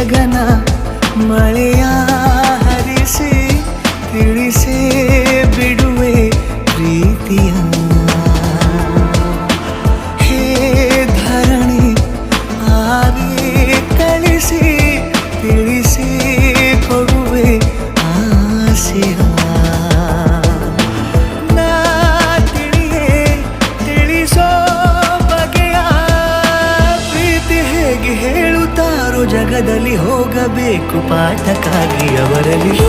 ಗಗನ ಮಳೆಯ ಹರಿಸಿ ತಿಳಿಸೇ ಬಿಡುವೆ ಪ್ರೀತಿಯ. ಹೇ ಧರಣಿ ಆವಿ ಕಳಿಸಿ ತಿಳಿಸಿ ಕೊಡುವೆ ಆಸೆಯ. ನಾ ತಿಳಿಯೇ ತಿಳಿಸೋ ಬಗೆಯ ಪ್ರೀತಿ ಹೇಗೆ ಹೇಳುತ್ತಾರೋ ಜಗದಲ್ಲಿ ಹೋಗಬೇಕು ಪಾಠಕ್ಕಾಗಿ ಅವರಲ್ಲಿ.